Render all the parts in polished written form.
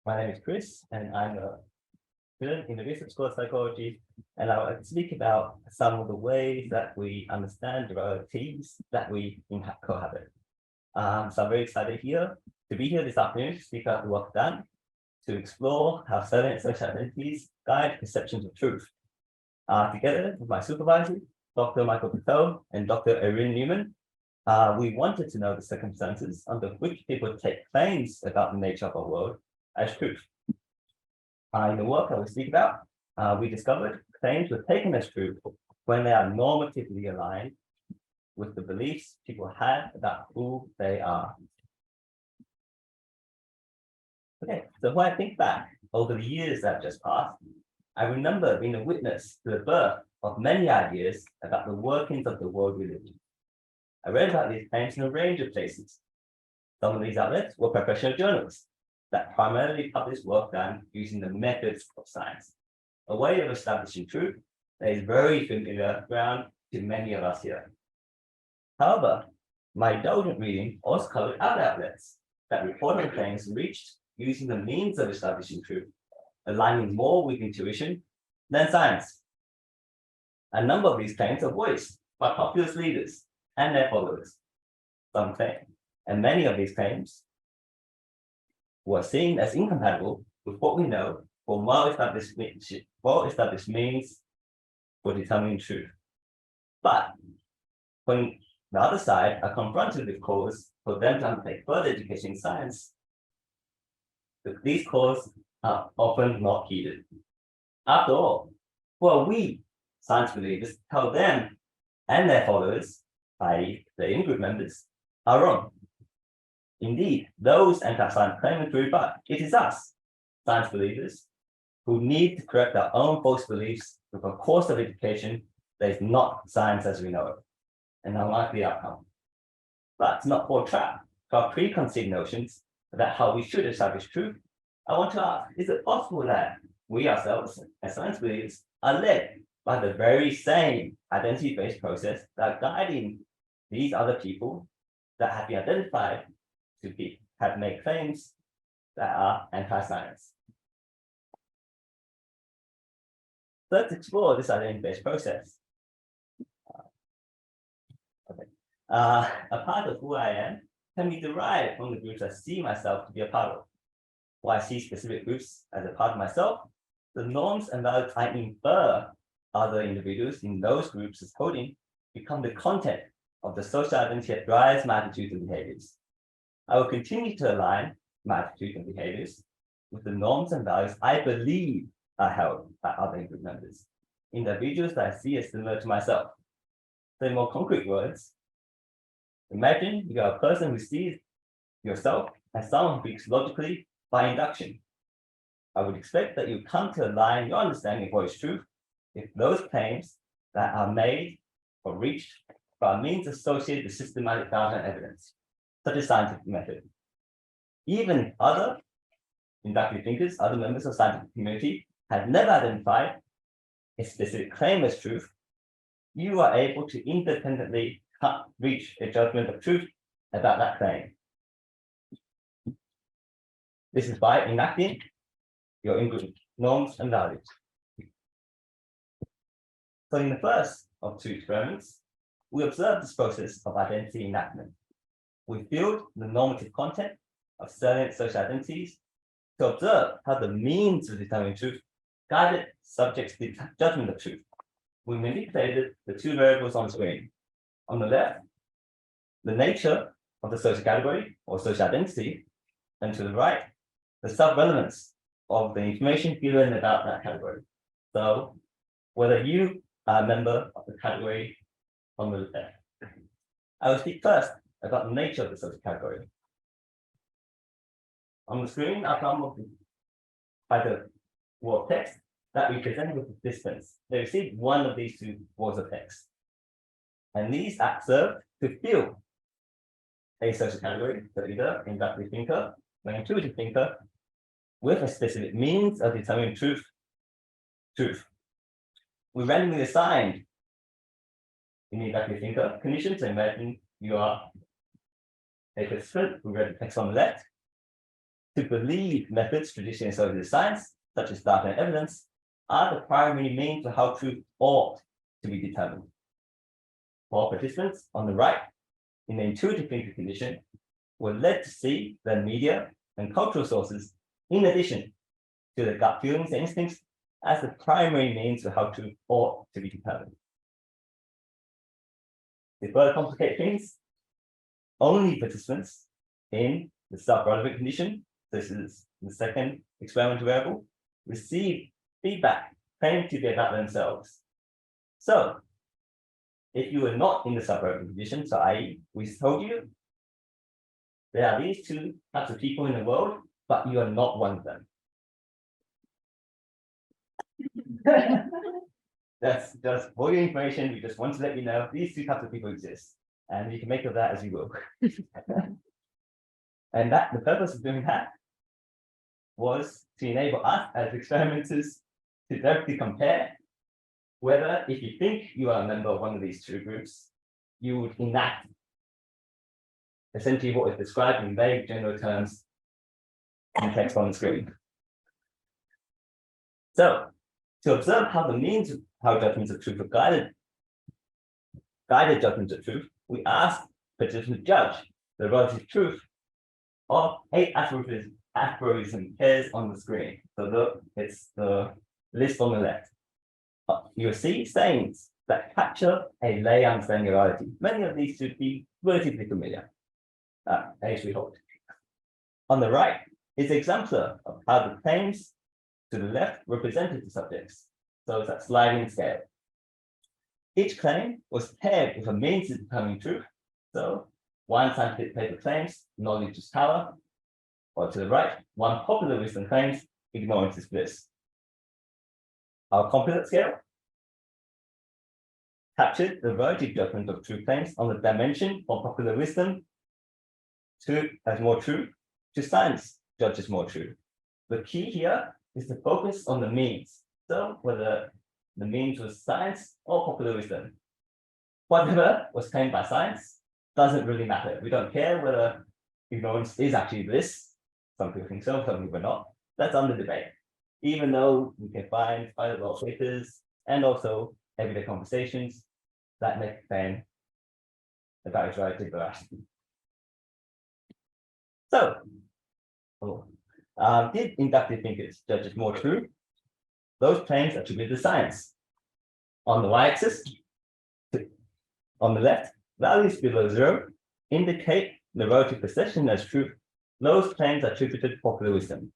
My name is Chris, and I'm a student in the Research School of Psychology, and I will speak about some of the ways that we understand the relatives that we cohabit. So I'm very excited to be here this afternoon to speak about the work done to explore how certain social identities guide perceptions of truth. Together with my supervisor, Dr. Michael Patel and Dr. Erin Newman, we wanted to know the circumstances under which people take claims about the nature of our world as truth. In the work I will speak about, we discovered claims were taken as true when they are normatively aligned with the beliefs people had about who they are. Okay, so when I think back over the years that just passed, I remember being a witness to the birth of many ideas about the workings of the world we live in. I read about these claims in a range of places. Some of these outlets were professional journals that primarily published work done using the methods of science, a way of establishing truth that is very familiar ground to many of us here. However, my indulgent reading also covered other outlets that report on claims reached using the means of establishing truth, aligning more with intuition than science. A number of these claims are voiced by populist leaders and their followers. Some claim, and many of these claims were seen as incompatible with what we know for well-established means for determining truth. But when the other side are confronted with calls for them to undertake further education in science, these calls are often not heeded. After all, well, we science believers tell them and their followers, i.e., the in-group members, are wrong. Indeed, those anti-science claimants rebut. It is us, science believers, who need to correct our own false beliefs with a course of education that is not science as we know it, an unlikely outcome. But to not fall trap to our preconceived notions about how we should establish truth, I want to ask, is it possible that we ourselves, as science believers, are led by the very same identity-based process that are guiding these other people that have been identified to have made claims that are anti-science? Let's explore this identity-based process. A part of who I am can be derived from the groups I see myself to be a part of. While I see specific groups as a part of myself, the norms and values I infer other individuals in those groups as holding become the content of the social identity that drives my attitudes and behaviors. I will continue to align my attitudes and behaviors with the norms and values I believe are held by other group members, individuals that I see as similar to myself. So in more concrete words, imagine you are a person who sees yourself as someone who thinks logically by induction. I would expect that you come to align your understanding of what is truth if those claims that are made or reached by means associated with systematic data and evidence, such as scientific method. Even other inductive thinkers, other members of the scientific community have never identified a specific claim as truth. You are able to independently reach a judgment of truth about that claim. This is by enacting your in-group norms and values. So in the first of two experiments, we observed this process of identity enactment. We filled the normative content of certain social identities to observe how the means of determining truth guided subjects' judgment of truth. We manipulated the two variables on screen. On the left, the nature of the social category or social identity, and to the right, the sub-relevance of the information given about that category. So whether you are a member of the category on the left. I will speak first about the nature of the social category. On the screen, I've come by the word text that we presented with the participants. They received one of these two words of text. And these serve to fill a social category, so either inductive thinker or intuitive thinker, with a specific means of determining truth. We randomly assigned in the inductive thinker condition. So imagine you are a participant who read the text on the left. to believe methods traditionally associated with science, such as data and evidence, are the primary means for how truth ought to be determined. For participants on the right, in the intuitive thinking condition, were led to see the media and cultural sources, in addition to the gut feelings and instincts, as the primary means for how truth ought to be determined. To further complicate things, only participants in the self-relevant condition, this is the second experimental variable, receive feedback claimed to be about themselves. So, if you were not in the self-relevant condition, so i.e., we told you there are these two types of people in the world, but you are not one of them. That's just for your information. We just want to let you know these two types of people exist, and you can make of that as you will. And that the purpose of doing that was to enable us as experimenters to directly compare whether, if you think you are a member of one of these two groups, you would enact essentially what is described in vague general terms in text on the screen. So, to observe how the means of how judgments of truth are guided judgments of truth, we asked participants to judge the relative truth of 8 aphorism pairs on the screen. So look, it's the list on the left. You'll see sayings that capture a lay understanding of reality. Many of these should be relatively familiar, as we hope. On the right is an example of how the claims to the left represented the subjects. So it's that sliding scale. Each claim was paired with a means of determining truth. So one scientific paper claims knowledge is power, or to the right, one popular wisdom claims ignorance is bliss. Our composite scale captured the relative judgment of true claims on the dimension from popular wisdom to as more true to science judges more true. The key here is to focus on the means. So whether the means was science or popular wisdom, whatever was claimed by science doesn't really matter. We don't care whether ignorance is actually bliss. Some people think so, some people not. That's under debate. Even though we can find quite a lot of papers and also everyday conversations that make a claim about its relative veracity. So, did inductive thinkers judge as more true? Those claims attributed to science. On the y-axis, on the left, values below 0 indicate the relative perception as true. Those claims are attributed to popular wisdom.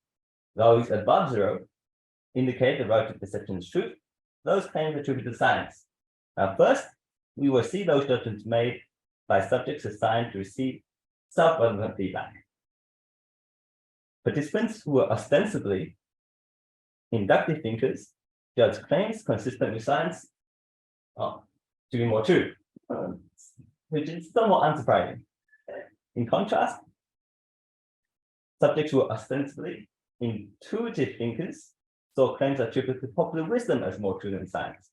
Values above 0 indicate the relative perception as truth. Those claims are attributed to science. Now, first, we will see those judgments made by subjects assigned to receive self-relevant feedback. Participants who were ostensibly inductive thinkers judge claims consistent with science to be more true, which is somewhat unsurprising. In contrast, subjects who were ostensibly intuitive thinkers saw claims attributed to popular wisdom as more true than science.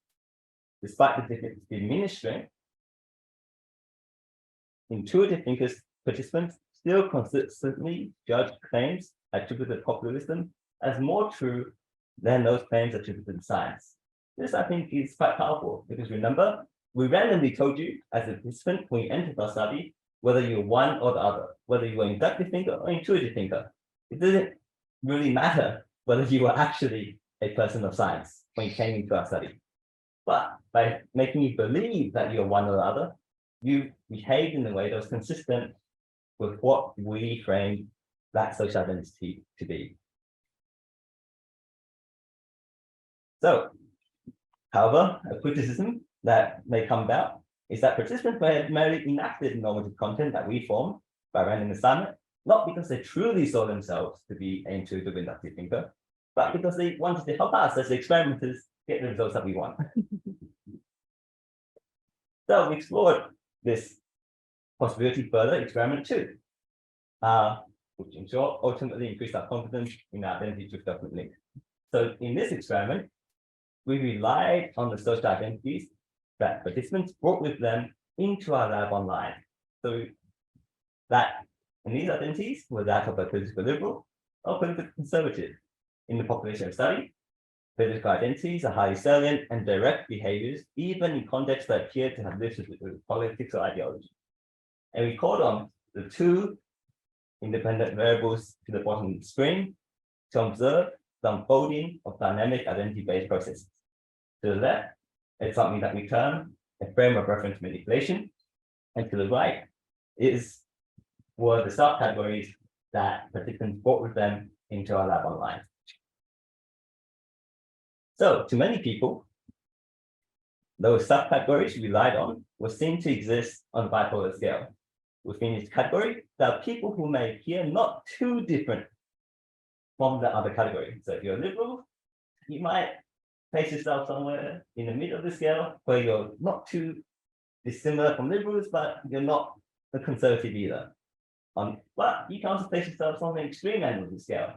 Despite the diminished strength, intuitive thinkers participants still consistently judge claims attributed to popular wisdom as more true than those claims attributed to science. This, I think, is quite powerful because remember, we randomly told you as a participant when you entered our study whether you're one or the other, whether you were an inductive thinker or intuitive thinker. It didn't really matter whether you were actually a person of science when you came into our study. But by making you believe that you're one or the other, you behaved in a way that was consistent with what we framed that social identity to be. So, however, a criticism that may come about is that participants may have merely enacted normative content that we formed by random assignment, not because they truly saw themselves to be an intuitive inductive thinker, but because they wanted to help us as the experimenters get the results that we want. So we explored this possibility further, experiment 2, which in short ultimately increased our confidence in our identity truth document link. So in this experiment, we relied on the social identities that participants brought with them into our lab online. So that, and these identities were that of a political liberal, or politically conservative. In the population of study, political identities are highly salient and direct behaviors, even in contexts that appear to have little to do with politics or ideology. And we called on the two independent variables to the bottom of the screen to observe the unfolding of dynamic identity-based processes. To the left, it's something that we term a frame of reference manipulation, and to the right were the subcategories that participants brought with them into our lab online. So, to many people, those subcategories relied on were seen to exist on the bipolar scale. Within each category, there are people who may appear not too different from the other category. So if you're liberal, you might place yourself somewhere in the middle of the scale where you're not too dissimilar from liberals, but you're not a conservative either. But you can also place yourself on the extreme end of the scale.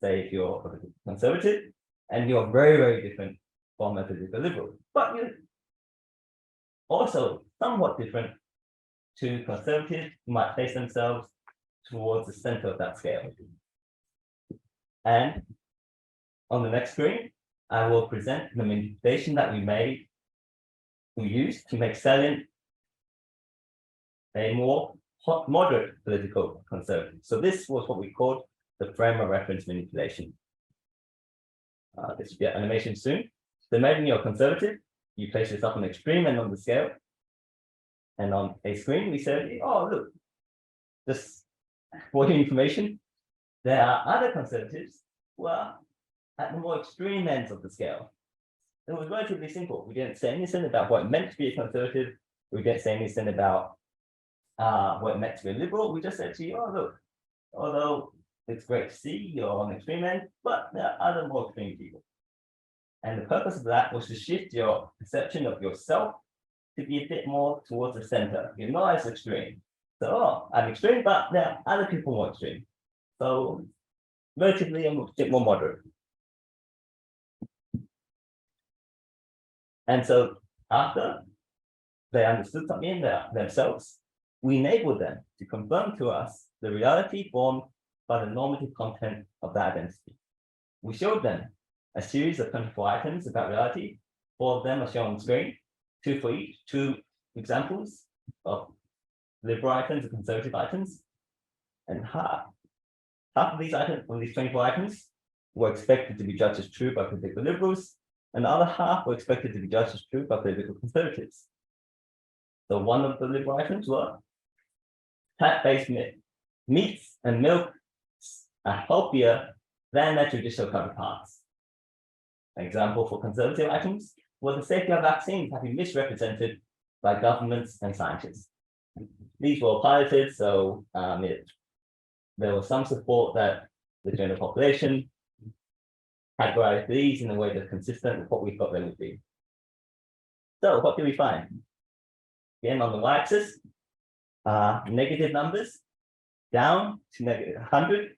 Say if you're a conservative and you're very, very different from a political liberal, but you're also somewhat different to conservatives who might place themselves towards the center of that scale. And on the next screen, I will present the manipulation that we used to make salient a more moderate political conservative. So this was what we called the frame of reference manipulation. This will be an animation soon. So imagine you're conservative, you place yourself on the extreme end of the scale. And on a screen, we said, oh, look, just for your information, there are other conservatives who are at the more extreme ends of the scale. It was relatively simple. We didn't say anything about what it meant to be a conservative. We didn't say anything about what it meant to be a liberal. We just said to you, oh, look, although it's great to see you're on the extreme end, but there are other more extreme people. And the purpose of that was to shift your perception of yourself to be a bit more towards the center. You're not as extreme. So, oh, I'm extreme, but there are other people more extreme. So, relatively, I'm a bit more moderate. And so, after they understood something in themselves, we enabled them to confirm to us the reality formed by the normative content of that identity. We showed them a series of 24 items about reality. 4 of them are shown on screen, 2 for each, 2 examples of liberal items and conservative items. And half of these items, from these 24 items, were expected to be judged as true by political liberals, and the other half were expected to be judged as true by political conservatives. So one of the liberal items were fat-based meats and milk are healthier than their traditional counterparts. An example for conservative items was the safety of vaccines have been misrepresented by governments and scientists. These were piloted, so there was some support that the general population categorized these in a way that's consistent with what we thought they would be. So what do we find? Again, on the y-axis, negative numbers down to negative 100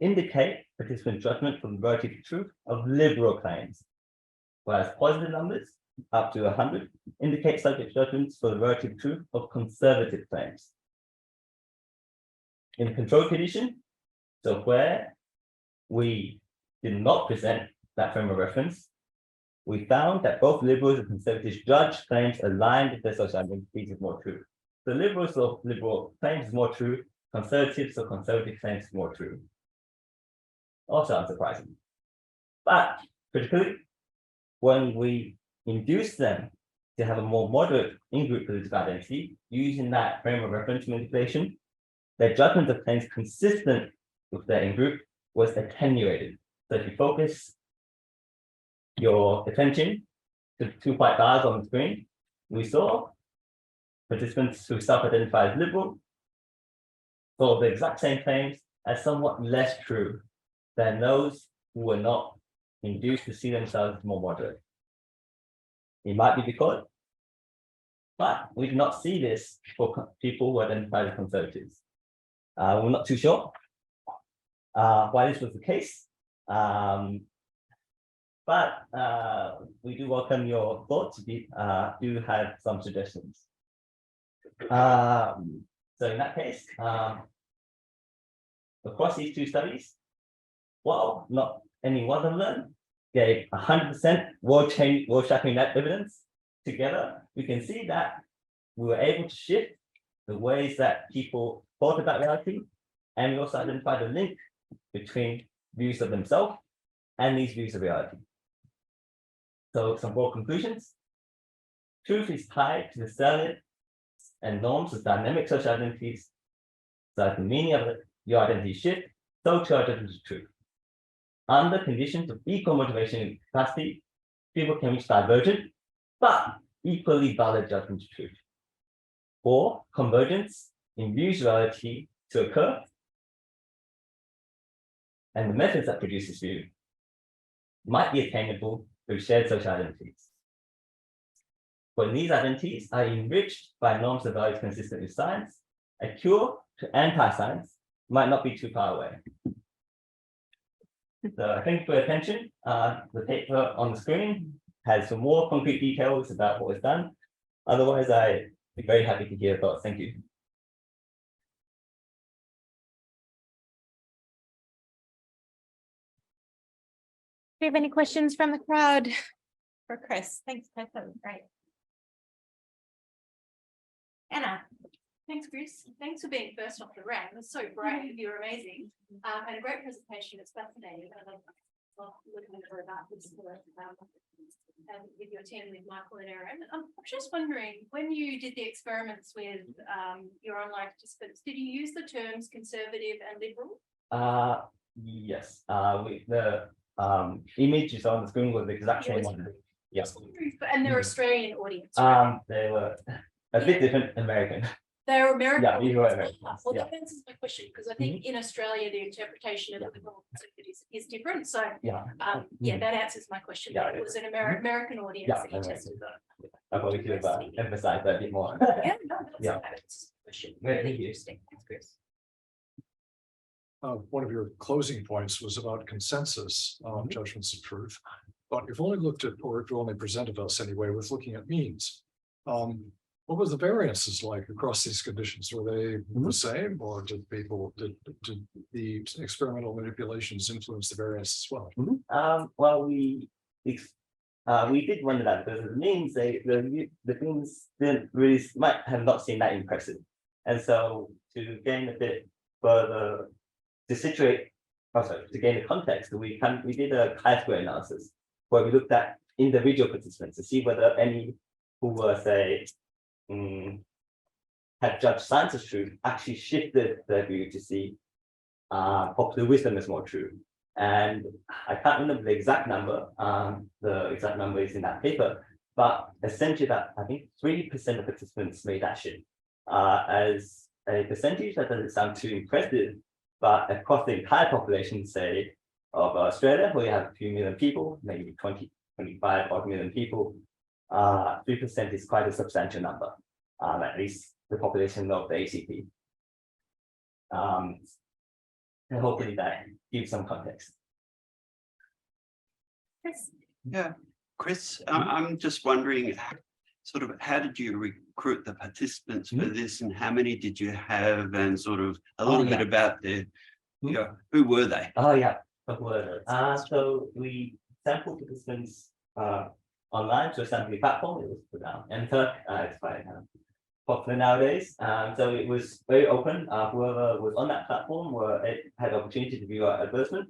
indicate participant judgment for the relative truth of liberal claims, whereas positive numbers up to 100 indicate subject judgments for the relative truth of conservative claims. In the control condition, so where we did not present that frame of reference, we found that both liberals and conservatives judged claims aligned with their social identities as more true. The liberals of liberal claims is more true, conservatives or conservative claims is more true. Also unsurprising. But critically, when we induce them to have a more moderate in-group political identity using that frame of reference manipulation, their judgment of claims consistent with their in-group was attenuated. So if you focus your attention to the 2 white bars on the screen, we saw participants who self-identify as liberal saw the exact same claims as somewhat less true than those who were not induced to see themselves as more moderate. It might be because, but we do not see this for people who identify as conservatives. We're not too sure why this was the case, but we do welcome your thoughts. We do have some suggestions. So in that case, across these 2 studies, while not any one of them gave 100% world-shattering evidence together, we can see that we were able to shift the ways that people thought about reality, and we also identified a link between views of themselves and these views of reality. So some broad conclusions. Truth is tied to the salient and norms of dynamic social identities. So as the meaning of your identity shift, so too identity is truth. Under conditions of equal motivation and capacity, people can reach divergent but equally valid judgments of truth. Or convergence in views of reality to occur, and the methods that produce this view might be attainable through shared social identities. When these identities are enriched by norms of values consistent with science, a cure to anti-science might not be too far away. So thank you for your attention. The paper on the screen has some more concrete details about what was done. Otherwise, I'd be very happy to hear your thoughts. Thank you. Do you have any questions from the crowd for Chris? Thanks, Chris. That was great. Anna. Thanks, Chris. Thanks for being first off the rank. That's so brave. You're amazing. And a great presentation. It's fascinating. I love looking about this work and with your team with Michael and Aaron. I'm just wondering, when you did the experiments with your online participants, did you use the terms conservative and liberal? Yes. The image is on the screen was the exact same one. Yes. And they're Australian audience. Right? They were a bit different American. They're American. Yeah, these were American. Well, that answers my question, because I think in Australia the interpretation of the liberal conservative is different. So yeah, that answers my question. Yeah, it was an American audience that you tested though. I probably could have emphasized that a bit more. Yeah, no, that's a question. Really interesting. Thanks, Chris. One of your closing points was about consensus judgments of truth, but you've only looked at, or you only presented us anyway, with looking at means. What was the variances like across these conditions? Were they the same, or did the experimental manipulations influence the variance as well? Well, we did wonder that, because the means the things didn't really might have not seemed that impressive, and so to gain a bit further to gain the context, we did a chi-square analysis where we looked at individual participants to see whether any who were, say, had judged science as true actually shifted their view to see popular wisdom as more true. And I can't remember the exact number. The exact number is in that paper, but essentially that I think 3% of participants made that shift. As a percentage, that doesn't sound too impressive, but across the entire population, say, of Australia, where you have a few million people, maybe 25 odd million people, 3% is quite a substantial number, at least the population of the ACP. And hopefully that gives some context. Chris? Yeah, Chris, I'm just wondering, sort of, how did you recruit the participants for this, and how many did you have, and sort of a little bit about their, you know, who were they? Oh yeah, so we sampled participants online to a sampling platform. It was put down Enter. It's quite popular nowadays. So it was very open. Whoever was on that platform had the opportunity to view our advertisement,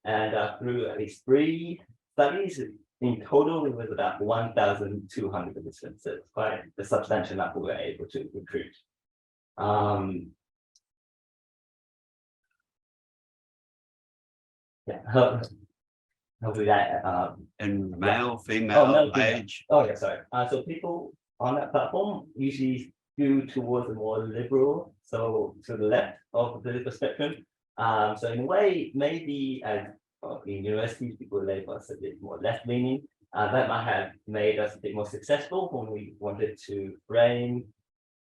and through at least 3 studies, in total, it was about 1,200 participants. So it's quite a substantial number we were able to recruit. Yeah, hopefully that. And male, female, age? Oh yeah, sorry. So people on that platform usually skew towards the more liberal, so to the left of the political spectrum. So in a way, maybe as in universities, people label us a bit more left-leaning. That might have made us a bit more successful when we wanted to frame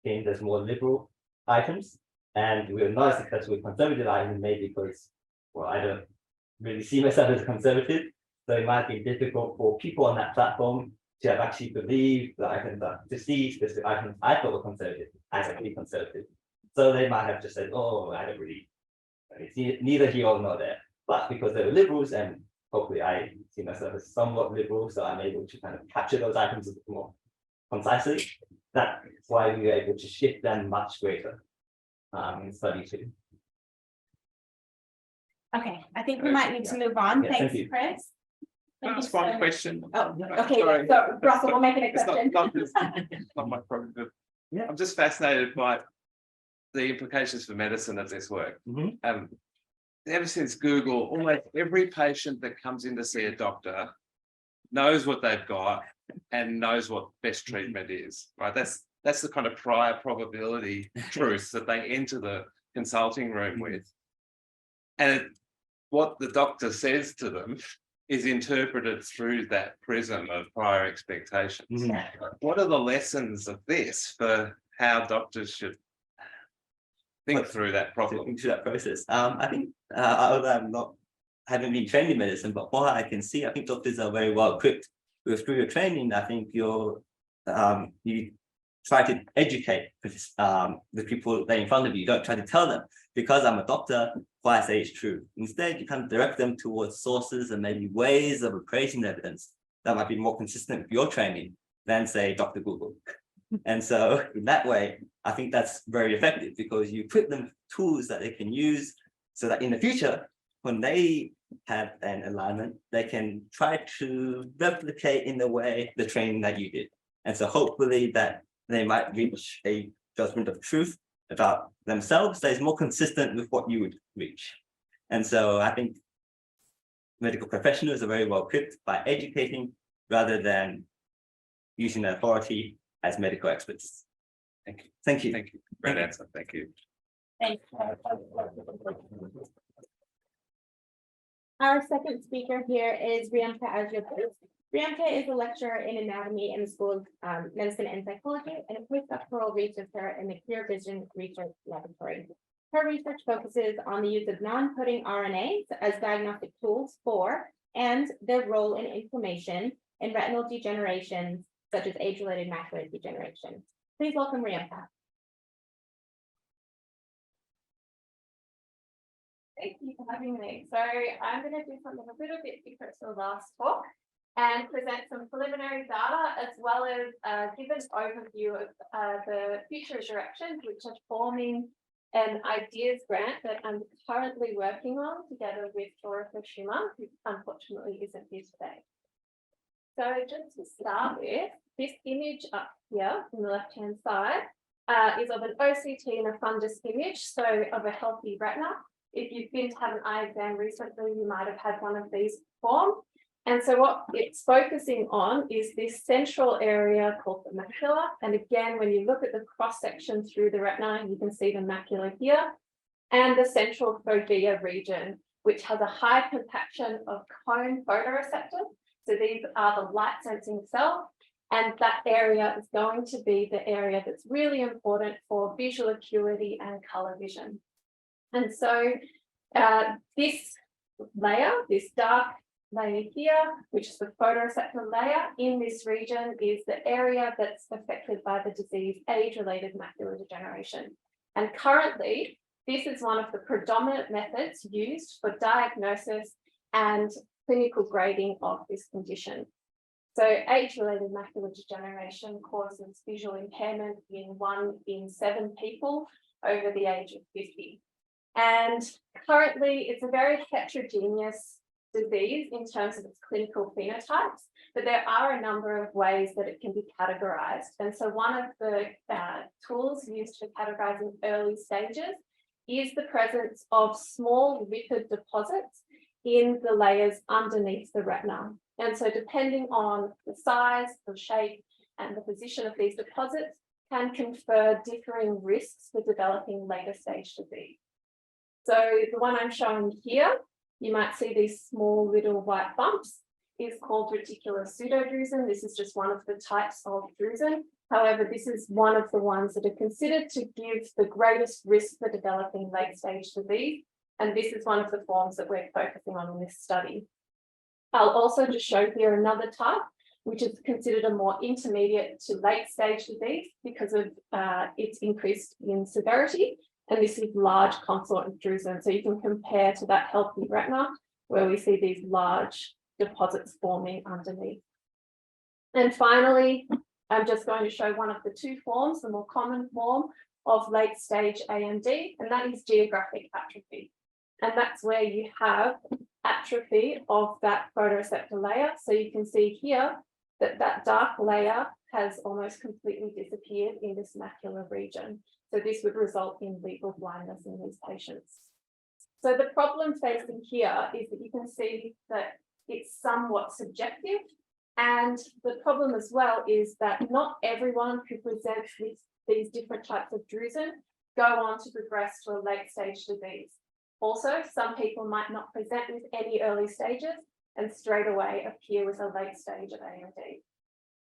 things as more liberal items, and we were not as successful with conservative items, maybe because, well, I don't really see myself as a conservative, so it might be difficult for people on that platform to have actually believed the items to see specific items I thought were conservative as actually conservative. So they might have just said, "Oh, I don't really." It's neither here or nor there. But because they were liberals, and hopefully I see myself as somewhat liberal, so I'm able to kind of capture those items a bit more concisely. That's why we were able to shift them much greater in study 2. Okay, I think we might need to move on. Yeah, thank Thanks, you. Chris. Can I Thank you ask so one much. question? Oh, okay, Sorry. so Russell, we'll make it a It's question. not my problem, but Yeah. I'm just fascinated by the implications for medicine of this work. Mhm. Ever since Google, almost every patient that comes in to see a doctor knows what they've got and knows what best treatment is, right? That's the kind of prior probability truth that they enter the consulting room with. And what the doctor says to them is interpreted through that prism of prior expectations. What are the lessons of this for how doctors should think through that problem? Into that process. I think although haven't been trained in medicine, but what I can see, I think doctors are very well equipped through your training. I think you try to educate the people that are in front of you. You don't try to tell them, because I'm a doctor, what I say is true. Instead, you kind of direct them towards sources and maybe ways of appraising evidence that might be more consistent with your training than, say, Dr. Google. And so in that way, I think that's very effective, because you equip them with tools that they can use so that in the future, when they have an alignment, they can try to replicate in the way the training that you did. And so hopefully that they might reach a judgment of truth about themselves that is more consistent with what you would reach. And so I think medical professionals are very well equipped by educating rather than using their authority as medical experts. Thank you. Thank you. Thank you. Great answer. Thank you. Thanks. Our second speaker here is Riemke Aggio-Bruce. Riemke is a lecturer in anatomy in the School of Medicine and Psychology and a postdoctoral researcher in the Clear Vision Research Laboratory. Her research focuses on the use of non-coding RNAs as diagnostic tools for and their role in inflammation in retinal degeneration, such as age-related macular degeneration. Please welcome Riemke. Thank you for having me. So I'm going to do something a little bit different to the last talk and present some preliminary data, as well as give an overview of the future directions which are forming an ideas grant that I'm currently working on together with Dorothy Schumer, who unfortunately isn't here today. So just to start with, this image up here on the left-hand side is of an OCT and a fundus image, so of a healthy retina. If you've been to have an eye exam recently, you might have had one of these performed. And so what it's focusing on is this central area called the macula. And again, when you look at the cross-section through the retina, you can see the macula here and the central fovea region, which has a high compaction of cone photoreceptors. So these are the light sensing cells. And that area is going to be the area that's really important for visual acuity and color vision. And so this layer, this dark layer here, which is the photoreceptor layer in this region, is the area that's affected by the disease age-related macular degeneration. And currently, this is one of the predominant methods used for diagnosis and clinical grading of this condition. So age-related macular degeneration causes visual impairment in 1 in 7 people over the age of 50. And currently, it's a very heterogeneous disease in terms of its clinical phenotypes, but there are a number of ways that it can be categorized. And so one of the tools used for categorizing early stages is the presence of small lipid deposits in the layers underneath the retina. And so depending on the size, the shape, and the position of these deposits can confer differing risks for developing later stage disease. So the one I'm showing here, you might see these small little white bumps, is called reticular pseudodrusen. This is just one of the types of drusen. However, this is one of the ones that are considered to give the greatest risk for developing late stage disease. And this is one of the forms that we're focusing on in this study. I'll also just show here another type, which is considered a more intermediate to late stage disease because of its increase in severity. And this is large consort and drusen. So you can compare to that healthy retina where we see these large deposits forming underneath. And finally, I'm just going to show one of the two forms, the more common form of late stage AMD, and that is geographic atrophy. And that's where you have atrophy of that photoreceptor layer. So you can see here that that dark layer has almost completely disappeared in this macular region. So this would result in legal blindness in these patients. So the problem facing here is that you can see that it's somewhat subjective. And the problem as well is that not everyone who presents with these different types of drusen go on to progress to a late stage disease. Also, some people might not present with any early stages and straight away appear with a late stage of AMD.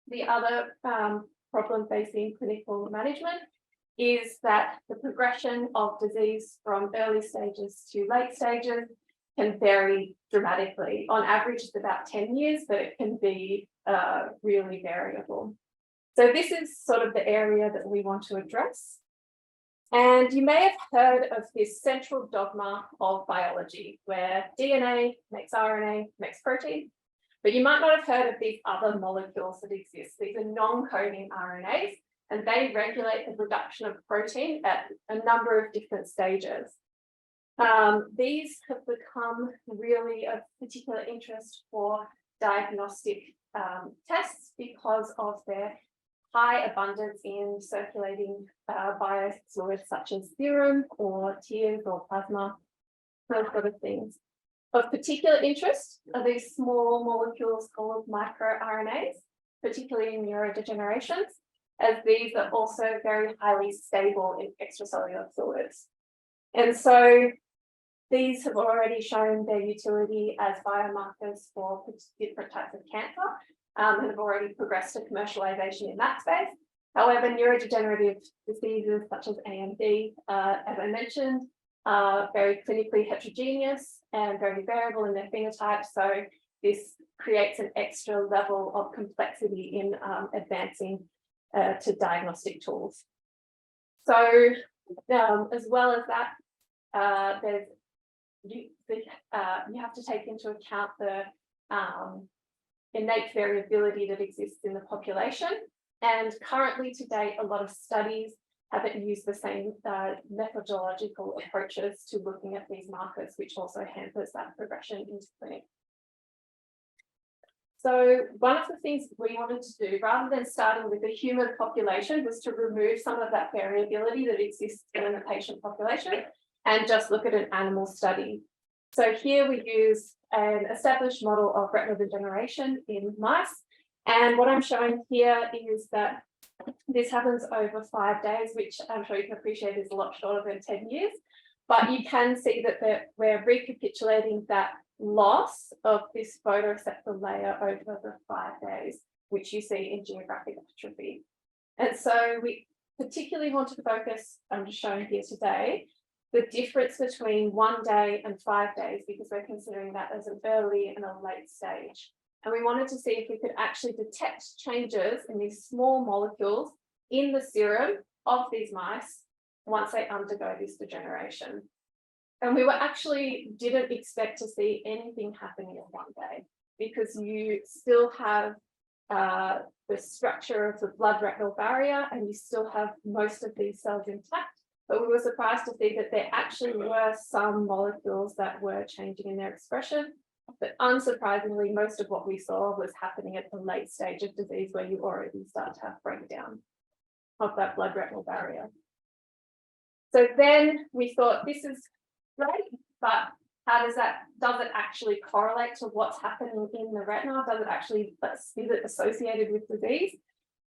The other problem facing clinical management is that the progression of disease from early stages to late stages can vary dramatically. On average, it's about 10 years, but it can be really variable. So this is sort of the area that we want to address. And you may have heard of this central dogma of biology, where DNA makes RNA, makes protein, but you might not have heard of these other molecules that exist. These are non-coding RNAs, and they regulate the production of protein at a number of different stages. These have become really of particular interest for diagnostic tests because of their high abundance in circulating biofluids such as serum or tears or plasma, those sort of things. Of particular interest are these small molecules called microRNAs, particularly in neurodegenerations, as these are also very highly stable in extracellular fluids. And so these have already shown their utility as biomarkers for different types of cancer and have already progressed to commercialization in that space. However, neurodegenerative diseases such as AMD, as I mentioned, are very clinically heterogeneous and very variable in their phenotype. So this creates an extra level of complexity in advancing to diagnostic tools. So as well as that, you have to take into account the innate variability that exists in the population. And currently to date, a lot of studies haven't used the same methodological approaches to looking at these markers, which also hampers that progression into clinic. So one of the things we wanted to do, rather than starting with the human population, was to remove some of that variability that exists in the patient population and just look at an animal study. So here we use an established model of retinal degeneration in mice. And what I'm showing here is that this happens over 5 days, which I'm sure you can appreciate is a lot shorter than 10 years. But you can see that we're recapitulating that loss of this photoreceptor layer over the 5 days, which you see in geographic atrophy. And so we particularly want to focus, I'm just showing here today, the difference between 1 day and 5 days, because we're considering that as an early and a late stage. And we wanted to see if we could actually detect changes in these small molecules in the serum of these mice once they undergo this degeneration. And we didn't expect to see anything happening in 1 day, because you still have the structure of the blood retinal barrier and you still have most of these cells intact. But we were surprised to see that there actually were some molecules that were changing in their expression. But unsurprisingly, most of what we saw was happening at the late stage of disease where you already start to have breakdown of that blood retinal barrier. So then we thought, this is great, but how does it actually correlate to what's happening in the retina? Does it actually, is it associated with disease?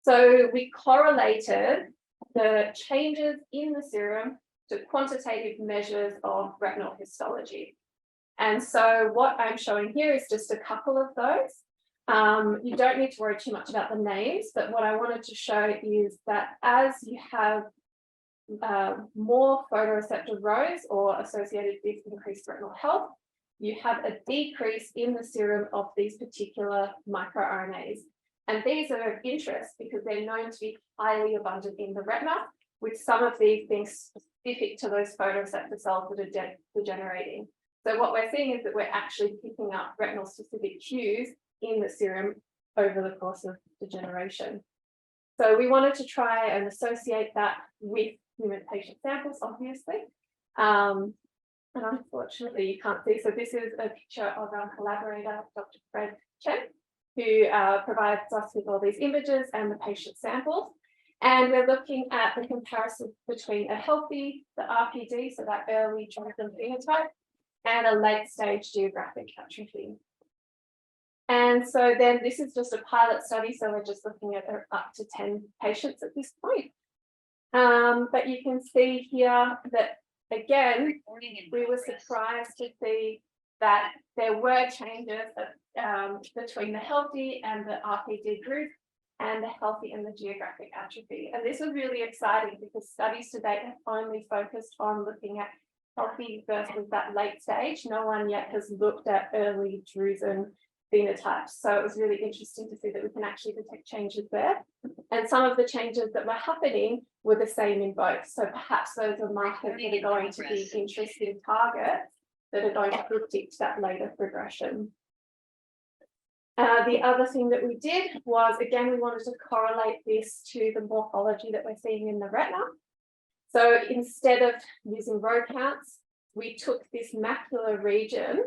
So we correlated the changes in the serum to quantitative measures of retinal histology. And so what I'm showing here is just a couple of those. You don't need to worry too much about the names, but what I wanted to show is that as you have more photoreceptor rows or associated with increased retinal health, you have a decrease in the serum of these particular microRNAs. And these are of interest because they're known to be highly abundant in the retina, with some of these being specific to those photoreceptor cells that are degenerating. So what we're seeing is that we're actually picking up retinal specific cues in the serum over the course of degeneration. So we wanted to try and associate that with human patient samples, obviously. And unfortunately, you can't see. So this is a picture of our collaborator, Dr. Fred Chen, who provides us with all these images and the patient samples. And we're looking at the comparison between a healthy, the RPD, so that early drusen phenotype, and a late stage geographic atrophy. And so then this is just a pilot study, so we're just looking at up to 10 patients at this point. But you can see here that, again, we were surprised to see that there were changes between the healthy and the RPD group, and the healthy and the geographic atrophy. And this was really exciting because studies to date have only focused on looking at healthy versus that late stage. No one yet has looked at early drusen phenotypes. So it was really interesting to see that we can actually detect changes there. And some of the changes that were happening were the same in both. So perhaps those are markers that are going to be interesting targets that are going to predict that later progression. The other thing that we did was, again, we wanted to correlate this to the morphology that we're seeing in the retina. So instead of using row counts, we took this macular region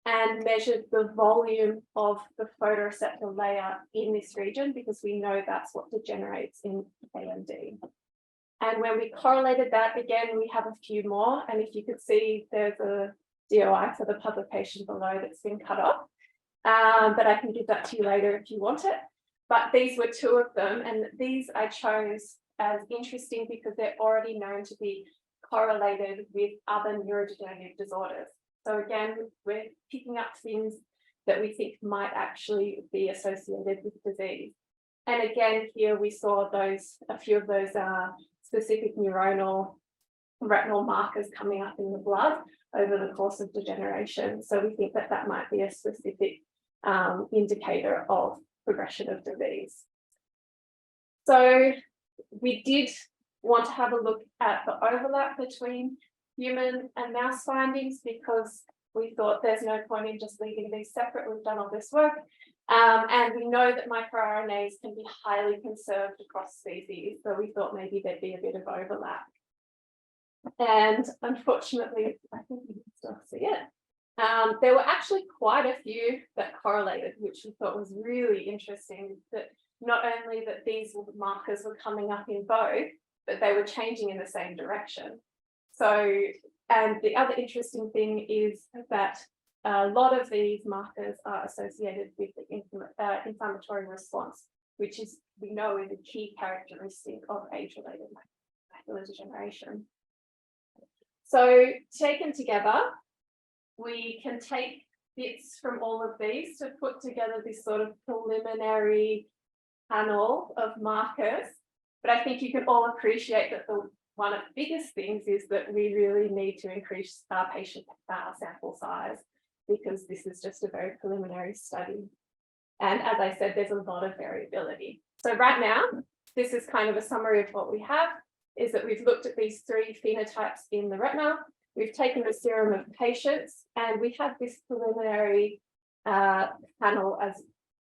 and measured the volume of the photoreceptor layer in this region, because we know that's what degenerates in AMD. And when we correlated that, again, we have a few more. And if you could see, there's a DOI for the publication below that's been cut off. But I can give that to you later if you want it. But these were two of them, and these I chose as interesting because they're already known to be correlated with other neurodegenerative disorders. So again, we're picking up things that we think might actually be associated with disease. And again, here we saw a few of those specific neuronal retinal markers coming up in the blood over the course of degeneration. So we think that that might be a specific indicator of progression of disease. So we did want to have a look at the overlap between human and mouse findings, because we thought there's no point in just leaving these separate. We've done all this work. And we know that microRNAs can be highly conserved across species. So we thought maybe there'd be a bit of overlap. And unfortunately, I think you can still see it. There were actually quite a few that correlated, which we thought was really interesting, that not only that these markers were coming up in both, but they were changing in the same direction. So, and the other interesting thing is that a lot of these markers are associated with the inflammatory response, which is, we know, is a key characteristic of age-related macular degeneration. So taken together, we can take bits from all of these to put together this sort of preliminary panel of markers. But I think you can all appreciate that one of the biggest things is that we really need to increase our patient sample size, because this is just a very preliminary study. And as I said, there's a lot of variability. So right now, this is kind of a summary of what we have, is that we've looked at these three phenotypes in the retina. We've taken the serum of patients, and we have this preliminary panel, as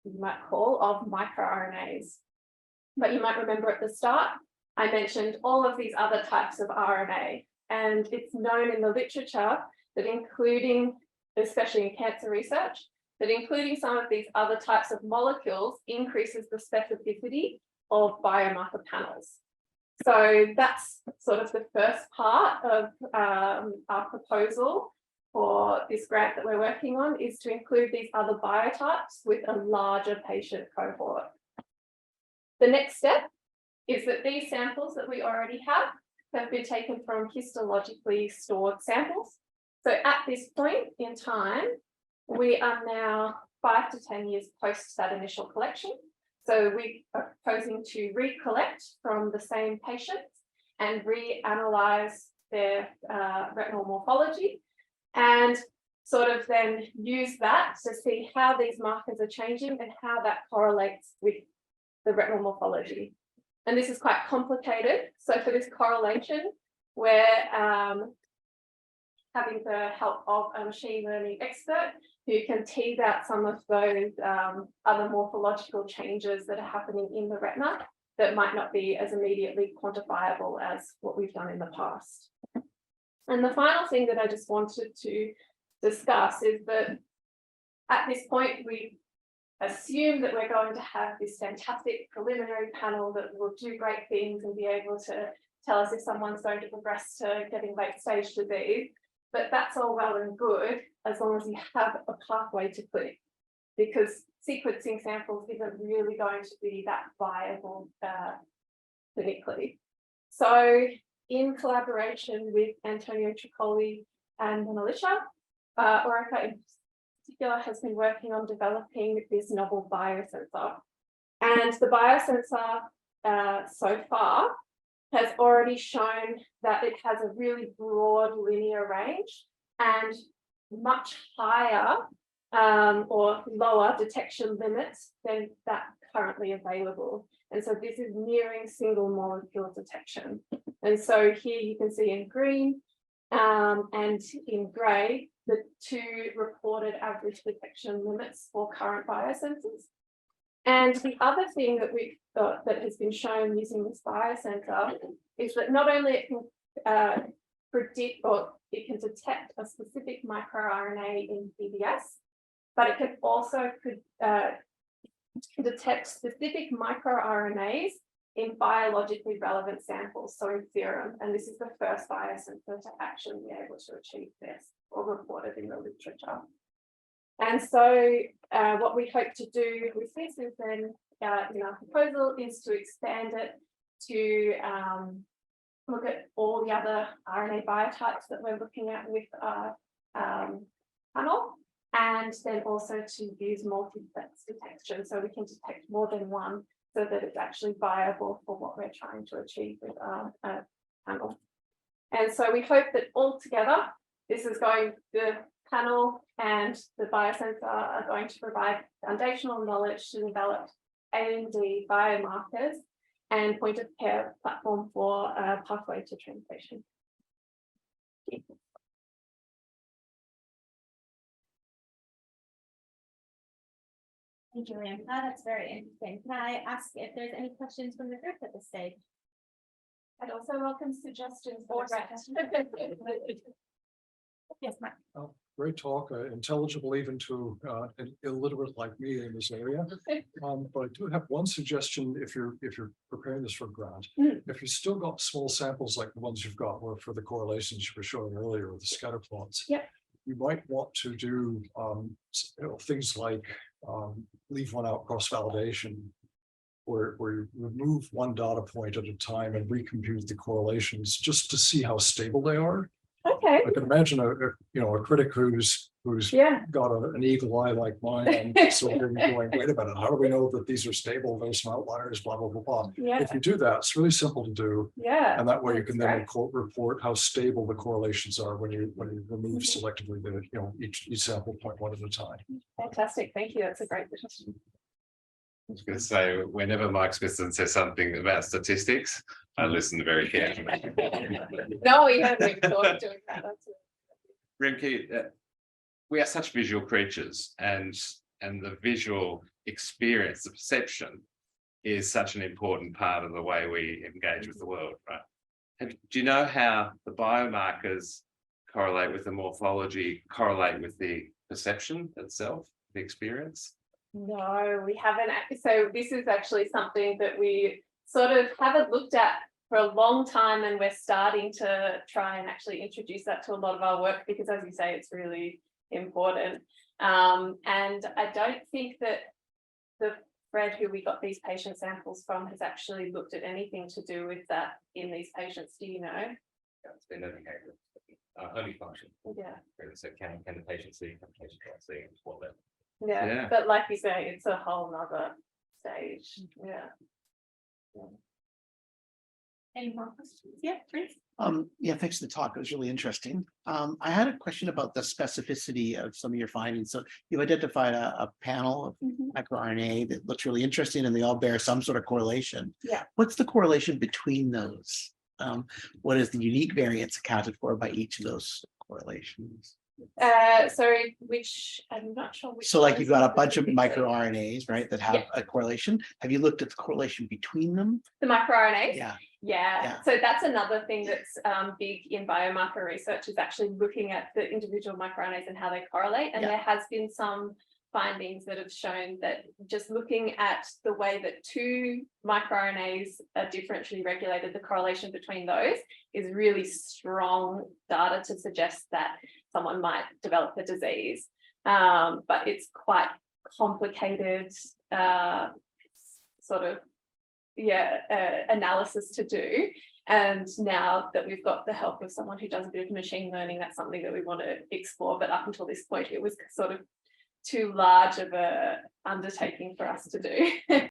you might call, of microRNAs. But you might remember at the start, I mentioned all of these other types of RNA, and it's known in the literature that including, especially in cancer research, that including some of these other types of molecules increases the specificity of biomarker panels. So that's sort of the first part of our proposal for this grant that we're working on, is to include these other biotypes with a larger patient cohort. The next step is that these samples that we already have been taken from histologically stored samples. So at this point in time, we are now 5 to 10 years post that initial collection. So we are proposing to recollect from the same patients and reanalyze their retinal morphology, and sort of then use that to see how these markers are changing and how that correlates with the retinal morphology. And this is quite complicated. So for this correlation, we're having the help of a machine learning expert who can tease out some of those other morphological changes that are happening in the retina that might not be as immediately quantifiable as what we've done in the past. And the final thing that I just wanted to discuss is that at this point, we assume that we're going to have this fantastic preliminary panel that will do great things and be able to tell us if someone's going to progress to getting late stage disease. But that's all well and good as long as you have a pathway to clinic, because sequencing samples isn't really going to be that viable clinically. So in collaboration with Antonio Tricoli and Melissa, Orica in particular has been working on developing this novel biosensor. And the biosensor so far has already shown that it has a really broad linear range and much higher or lower detection limits than that currently available. And so this is nearing single molecule detection. And so here you can see in green and in grey the two reported average detection limits for current biosensors. And the other thing that we've got that has been shown using this biosensor is that not only it can predict or it can detect a specific microRNA in PBS, but it can also detect specific microRNAs in biologically relevant samples, so in serum. And this is the first biosensor to actually be able to achieve this or reported in the literature. And so what we hope to do with this is then in our proposal is to expand it to look at all the other RNA biotypes that we're looking at with our panel, and then also to use multiplex detection so we can detect more than one so that it's actually viable for what we're trying to achieve with our panel. And so we hope that all together, this is going, the panel and the biosensor are going to provide foundational knowledge to develop AMD biomarkers and point of care platform for a pathway to translation. Thank you, Riemke. That's very interesting. Can I ask if there's any questions from the group at this stage? I'd also welcome suggestions for Yes, Mark. Great talk, intelligible even to an illiterate like me in this area. But I do have one suggestion if you're preparing this for grant. If you still got small samples like the ones you've got for the correlations you were showing earlier with the scatter plots, you might want to do things like leave one out cross-validation, where you remove one data point at a time and recompute the correlations just to see how stable they are. Okay. I can imagine a critic who's got an eagle eye like mine, and so they're going, wait a minute, how do we know that these are stable? There's some outliers, blah blah blah blah. If you do that, it's really simple to do. And that way you can then report how stable the correlations are when you remove selectively the each sample point one at a time. Fantastic, thank you. That's a great suggestion. I was going to say, whenever Mike Smithson says something about statistics, I listen very carefully. No, we haven't even thought of doing that. Riemke, we are such visual creatures, and the visual experience, the perception, is such an important part of the way we engage with the world, right? Do you know how the biomarkers correlate with the morphology, correlate with the perception itself, the experience? No, we haven't. So this is actually something that we sort of haven't looked at for a long time, and we're starting to try and actually introduce that to a lot of our work because, as you say, it's really important. And I don't think that the Fred who we got these patient samples from has actually looked at anything to do with that in these patients. Do you know? Yeah, it's been indicated. Only function. Yeah. So can the patient see? Can the patient not see? What level? Yeah, but like you say, it's a whole nother stage. Yeah. Any more questions? Yeah, please. Yeah, thanks for the talk. It was really interesting. I had a question about the specificity of some of your findings. So you've identified a panel of microRNA that looks really interesting, and they all bear some sort of correlation. Yeah. What's the correlation between those? what is the unique variance accounted for by each of those correlations? Sorry, which I'm not sure. Which So like ones you've got a bunch of specifically. microRNAs, right, that have Yeah. a correlation. Have you looked at the correlation between them? The microRNAs. Yeah. Yeah, so that's another thing that's big in biomarker research, is actually looking at the individual microRNAs and how they correlate. And Yeah. there has been some findings that have shown that just looking at the way that two microRNAs are differentially regulated, the correlation between those is really strong data to suggest that someone might develop the disease. But it's quite complicated sort of analysis to do. And now that we've got the help of someone who does a bit of machine learning, that's something that we want to explore. But up until this point, it was sort of too large of a undertaking for us to do.